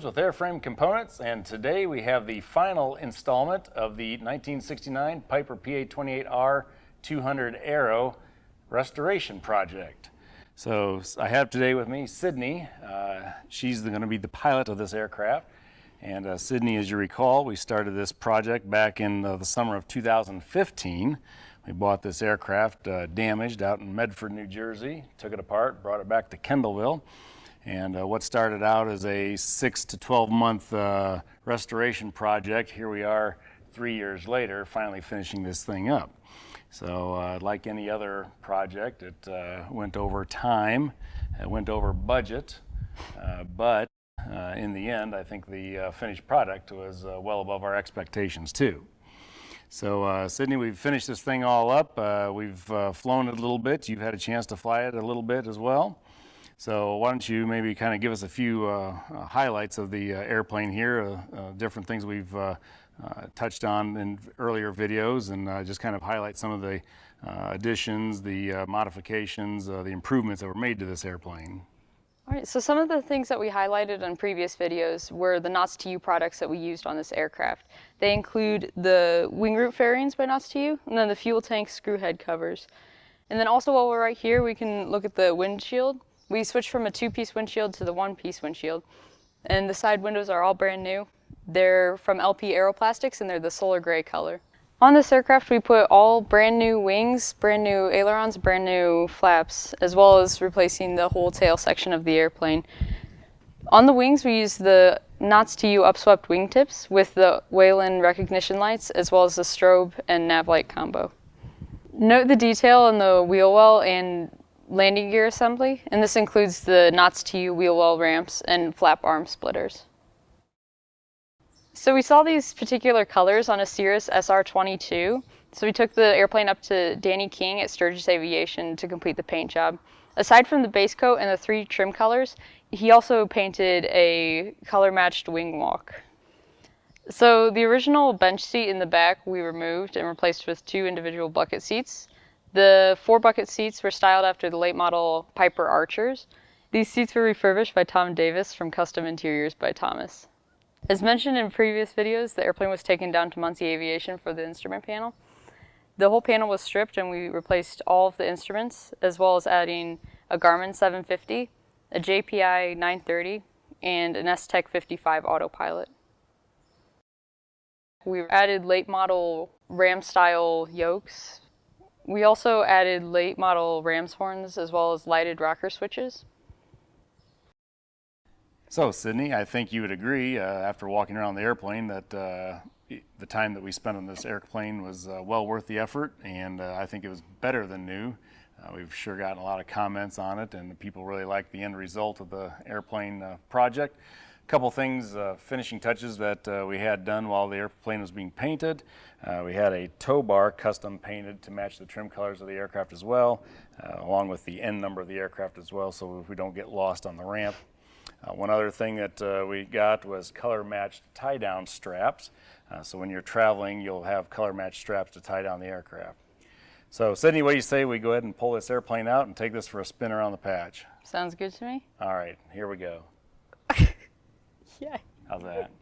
with Airframe Components, and today we have the final installment of the 1969 Piper PA28R 200 Arrow restoration project. So I have today with me Sydney. She's going to be the pilot of this aircraft. And Sydney, as you recall, we started this project back in the summer of 2015. We bought this aircraft damaged out in Medford, New Jersey, took it apart, brought it back to Kendallville. And what started out as a 6 to 12 month restoration project, here we are 3 years later, finally finishing this thing up. So like any other project, it went over time, it went over budget, but in the end, I think the finished product was well above our expectations too. So Sydney, we've finished this thing all up. We've flown it a little bit. You've had a chance to fly it a little bit as well. So why don't you maybe kind of give us a few highlights of the airplane here, different things we've touched on in earlier videos, and just kind of highlight some of the additions, the modifications, the improvements that were made to this airplane. All right, so some of the things that we highlighted on previous videos were the Knots to U products that we used on this aircraft. They include the wing root fairings by Knots to U, and then the fuel tank screw head covers. And then also while we're right here, we can look at the windshield. We switched from a two-piece windshield to the one-piece windshield, and the side windows are all brand new. They're from LP Aeroplastics, and they're the solar gray color. On this aircraft, we put all brand new wings, brand new ailerons, brand new flaps, as well as replacing the whole tail section of the airplane. On the wings, we used the Knots to U upswept wingtips with the Wayland recognition lights, as well as the strobe and nav light combo. Note the detail in the wheel well and landing gear assembly, and this includes the Knots to U wheel well ramps and flap arm splitters. So we saw these particular colors on a Cirrus SR-22, so we took the airplane up to Danny King at Sturgis Aviation to complete the paint job. Aside from the base coat and the 3 trim colors, he also painted a color-matched wing walk. So the original bench seat in the back we removed and replaced with 2 individual bucket seats. The 4 bucket seats were styled after the late model Piper Archers. These seats were refurbished by Tom Davis from Custom Interiors by Thomas. As mentioned in previous videos, the airplane was taken down to Muncie Aviation for the instrument panel. The whole panel was stripped and we replaced all of the instruments, as well as adding a Garmin 750, a JPI 930, and an S-Tech 55 autopilot. We added late model Ram style yokes. We also added late model ram's horns as well as lighted rocker switches. So Sydney, I think you would agree after walking around the airplane that the time that we spent on this airplane was well worth the effort, and I think it was better than new. We've sure gotten a lot of comments on it, and people really like the end result of the airplane project. A couple things, finishing touches that we had done while the airplane was being painted. We had a tow bar custom painted to match the trim colors of the aircraft as well, along with the end number of the aircraft as well, so we don't get lost on the ramp. One other thing that we got was color-matched tie-down straps. So when you're traveling, you'll have color-matched straps to tie down the aircraft. So Sydney, what do you say we go ahead and pull this airplane out and take this for a spin around the patch? Sounds good to me. All right, here we go. Yeah. How's that?